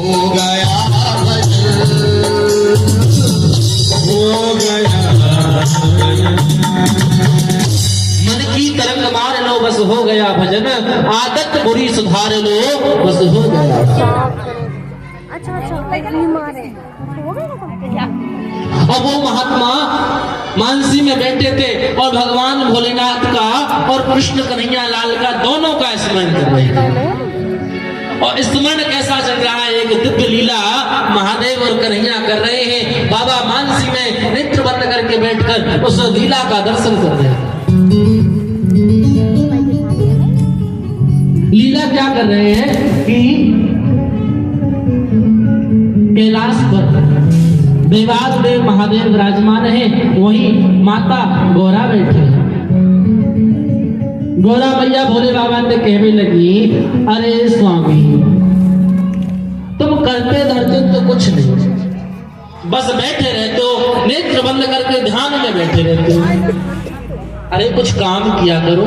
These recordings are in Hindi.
हो गया भजन, हो गया मन की तरंग मार लो बस हो गया भजन, आदत बुरी सुधार लो बस हो गया। अच्छा बीमार है अब वो महात्मा मानसी में बैठे थे और भगवान भोलेनाथ का और कृष्ण कन्हैया लाल का दोनों का स्मरण कर रहे थे। और स्मरण कैसा चल रहा है, एक दिव्य लीला महादेव और कन्हैया कर रहे हैं। बाबा मानसी में नेत्र बंद करके बैठकर उस लीला का दर्शन कर रहे हैं। लीला क्या कर रहे हैं कि कैलाश पर देवाद देव महादेव विराजमान है, वही माता गौरा बैठी है। गौरा मैया भोले बाबा ने कहने लगी, अरे स्वामी तुम करते धरते तो कुछ नहीं, बस बैठे रहते हो, नेत्र बंद करके ध्यान में बैठे रहते हो। अरे कुछ काम किया करो।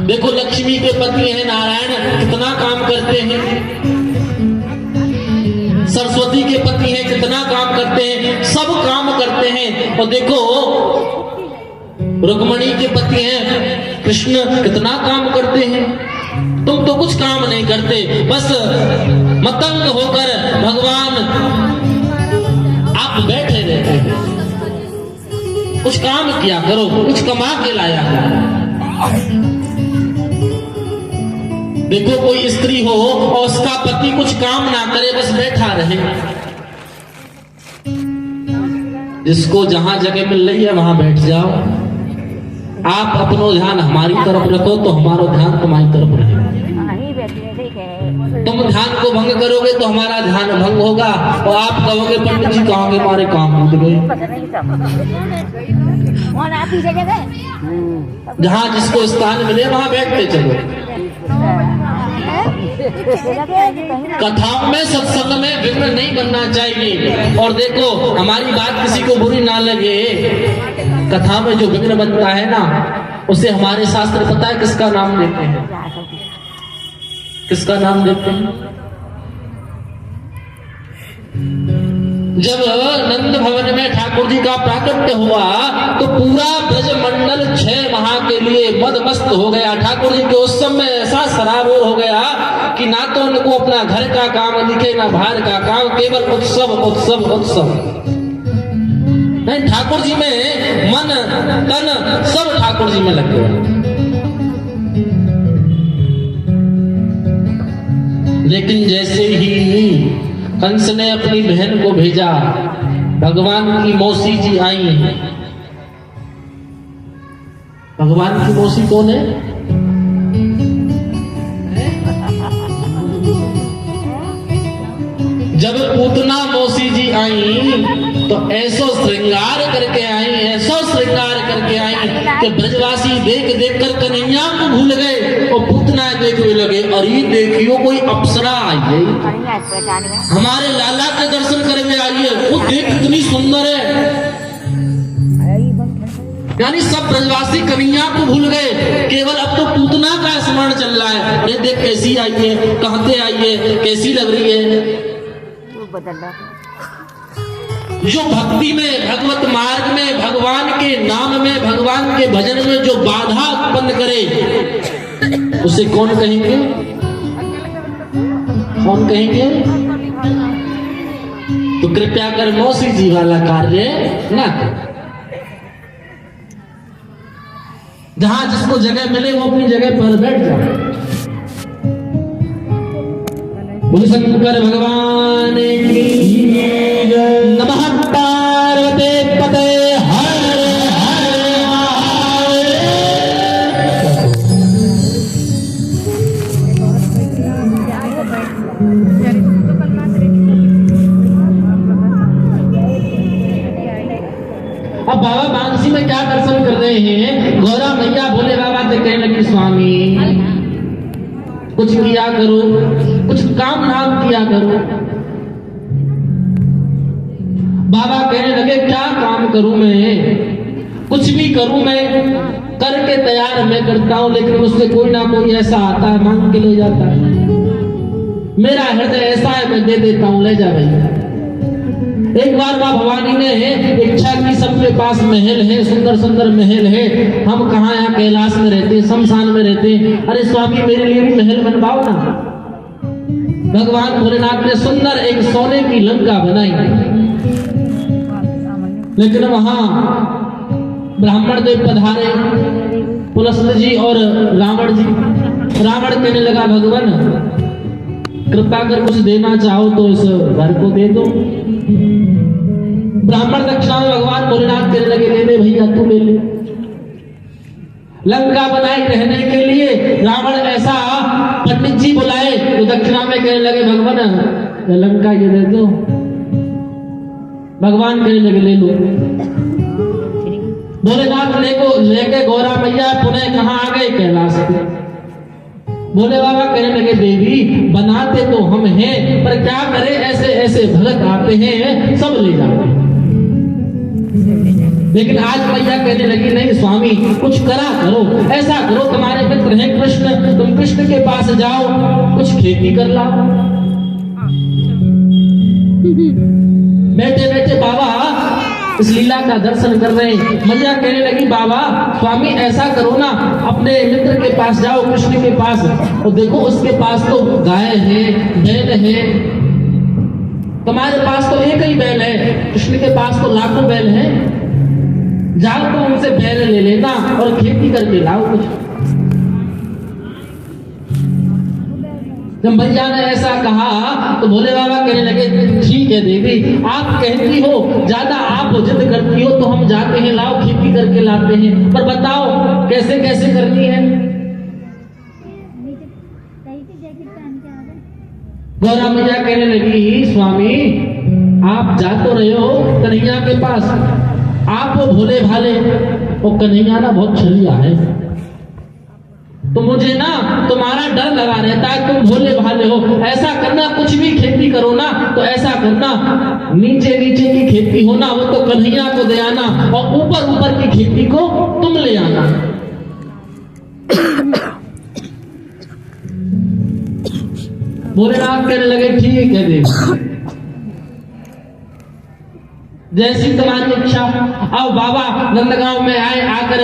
देखो लक्ष्मी के पति हैं नारायण, कितना काम करते हैं। सरस्वती के पति हैं, कितना काम करते हैं, सब काम करते हैं। और देखो रुक्मणी के पति हैं कृष्ण, कितना काम करते हैं। तुम तो कुछ काम नहीं करते, बस मतंग होकर भगवान आप बैठे रहते हैं। कुछ काम किया करो, कुछ कमा के लाया करो। देखो कोई स्त्री हो और उसका पति कुछ काम ना करे, बस बैठा रहे। जिसको जहां जगह मिल रही है वहां बैठ जाओ। आप अपनो ध्यान हमारी तरफ रखो तो हमारा ध्यान तुम्हारी तरफ रहेगा। तुम ध्यान को भंग करोगे तो हमारा ध्यान भंग होगा और आप कहोगे पंडित जी कहोगे हमारे काम हो गए। जहां जिसको स्थान मिले वहां बैठते चलो। कथाओं में सत्संग में विघ्न नहीं बनना चाहिए। और देखो हमारी बात किसी को बुरी ना लगे, कथा में जो विघ्न बनता है ना, उसे हमारे शास्त्र पता है किसका नाम देते हैं, किसका नाम देते हैं। जब नंद भवन में ठाकुर जी का प्राकट्य हुआ तो पूरा ब्रजमंडल 6 माह के लिए मदमस्त हो गया। ठाकुर जी के उत्सव में ऐसा सराबोर हो गया कि ना तो उनको अपना घर का काम दिखे ना बाहर का काम, केवल उत्सव उत्सव उत्सव। नहीं, ठाकुर जी में मन तन सब ठाकुर जी में लग गया। लेकिन जैसे ही कंस ने अपनी बहन को भेजा, भगवान की मौसी जी आई। भगवान की मौसी कौन है? जब पूतना मौसी जी आई तो ऐसो श्रृंगार करके आई, ऐसो श्रृंगार करके आई कि ब्रजवासी देख देख कर कन्हैया को भूल गए और पूतना देखने लगे। और ये देखियो कोई अप्सरा आई है, हमारे लाला के दर्शन करने आई है, वो देख कितनी सुंदर है। यानी सब ब्रजवासी कन्हैया को भूल गए, केवल अब तो पूतना का स्मरण चल रहा है। अरे देख कैसी आई है, कहाँ से आई है, कैसी लग रही है। जो भक्ति में, भगवत मार्ग में, भगवान के नाम में, भगवान के भजन में जो बाधा उत्पन्न करे उसे कौन कहेंगे, कौन कहेंगे। तो कृपया कर मौसी जी वाला कार्य ना। जहां जिसको जगह मिले वो अपनी जगह पर बैठ जाए। बोल शंकर भगवान की नमः। पार्वती पते हर हर महादेव। अब बाबा मानसी में क्या दर्शन कर रहे हैं, गौरा मैया भोले बाबा से कहने लगी, स्वामी कुछ किया करो, कुछ काम नाम किया करो। बाबा कहने लगे क्या काम करूं मैं, कुछ भी करूं मैं, करके तैयार मैं करता हूं, लेकिन मुझसे कोई ना कोई ऐसा आता है मांग के ले जाता है। मेरा हृदय ऐसा है, मैं दे देता हूँ, ले जा भाई। एक बार माँ भवानी ने इच्छा की, सबके पास महल है, सुंदर सुंदर महल है, हम कहाँ यहाँ कैलाश में रहते, शमशान में रहते, अरे स्वामी मेरे लिए भी महल बनवाओ ना। भगवान भोलेनाथ ने सुंदर एक सोने की लंका बनाई, लेकिन वहां ब्राह्मण देव पधारे, पुलस्त जी और रावण जी। रावण कहने लगा भगवान कृपा कर कुछ देना चाहो तो इस घर को दे दो। ब्राह्मण दक्षिणा में भगवान भोलेनाथ कहने लगे ले ले भैया तू ले ले। लंका बनाई रहने के लिए रावण ऐसा पंडित जी बुलाए तो दक्षिणा में कहने लगे भगवान लंका ये दे दो। भगवान कहने लगे ले लो। भोलेनाथ लेके गौरा मैया पुनः कहाँ आ गए, कैलाश पे। भोले बाबा कहने लगे देवी बनाते तो हम हैं, पर क्या करें ऐसे ऐसे भगत आते हैं सब ले जाते हैं। लेकिन आज मैया कहने लगी नहीं स्वामी कुछ करा करो, ऐसा करो तुम्हारे मित्र हैं कृष्ण, तुम कृष्ण के पास जाओ कुछ खेती कर लाओ। बैठे बैठे बाबा इस लीला का दर्शन कर रहे हैं। मैया कहने लगी बाबा स्वामी ऐसा करो ना, अपने मित्र के पास जाओ कृष्ण के पास, और देखो उसके पास तो गाय है बैल है, तुम्हारे पास तो एक ही बैल है, कृष्ण के पास तो लाखों बैल है, जाओ तो उनसे बैल ले लेना और खेती करके लाओ कुछ। जब मैया ने ऐसा कहा तो भोले बाबा कहने लगे ठीक है देवी आप कहती हो, ज्यादा आप जिद करती हो तो हम जाते हैं, लाओ खेती करके लाते हैं, पर बताओ कैसे कैसे करनी है। गौरा मैया कहने लगी स्वामी आप जा तो रहे हो कन्हैया के पास, आप वो भोले भाले, और कन्हैया ना बहुत छलिया है, तो मुझे ना तुम्हारा डर लगा रहता है, तुम भोले भाले हो। ऐसा करना कुछ भी खेती करो ना तो ऐसा करना नीचे नीचे की खेती हो ना वो तो कन्हैया को दे आना, और ऊपर ऊपर की खेती को तुम ले आना। भोलेनाथ कहने लगे ठीक है देवी जैसी तुम्हारी इच्छा। अब बाबा नंदगांव में आए, आकर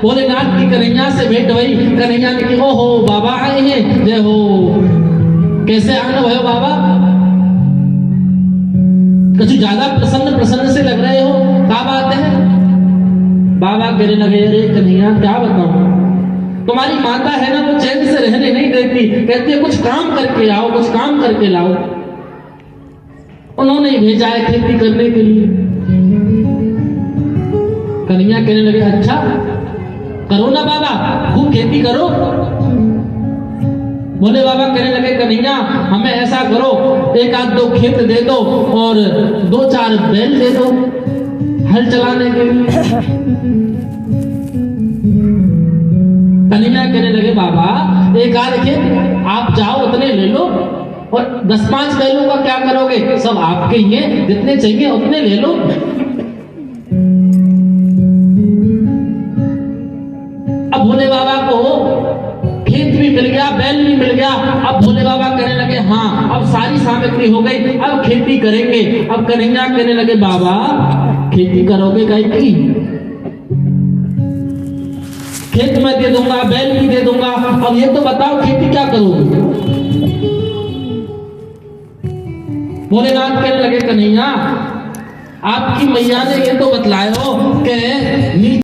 भोलेनाथ की कन्हैया से भेंट हुई। कन्हैया ने कहा ओहो बाबा आए हैं, जय हो, कैसे आना भयो बाबा, कुछ ज्यादा प्रसन्न से लग रहे हो, क्या बात है। बाबा कहने लगे अरे कन्हैया क्या बताऊं, तुम्हारी माता है ना वो चैन से रहने नहीं देती, कहती है कुछ काम करके आओ, कुछ काम करके लाओ। उन्होंने ही भेजा है खेती करने के लिए। कन्हैया कहने लगे अच्छा करो ना बाबा, खूब खेती करो। भोले बाबा कहने लगे कन्हैया हमें ऐसा करो, एक आध दो खेत दे दो और 2-4 बैल दे दो हल चलाने के लिए। कन्हैया कहने लगे बाबा एक आध खेत आप जाओ उतने ले लो, और 10-5 बैलों का क्या करोगे, सब आपके ही हैं, जितने चाहिए उतने ले लो। अब भोले बाबा को खेत भी मिल गया, बैल भी मिल गया। अब भोले बाबा कहने लगे हाँ अब सारी सामग्री हो गई, अब खेती करेंगे। अब कन्हैया कहने लगे बाबा खेती करोगे गाय की, खेत में दे दूंगा, बैल भी दे दूंगा, अब ये तो बताओ खेती क्या करोगे। भोलेनाथ कहने लगे कन्हैया आपकी मैया ने ये तो बतलाए हो कि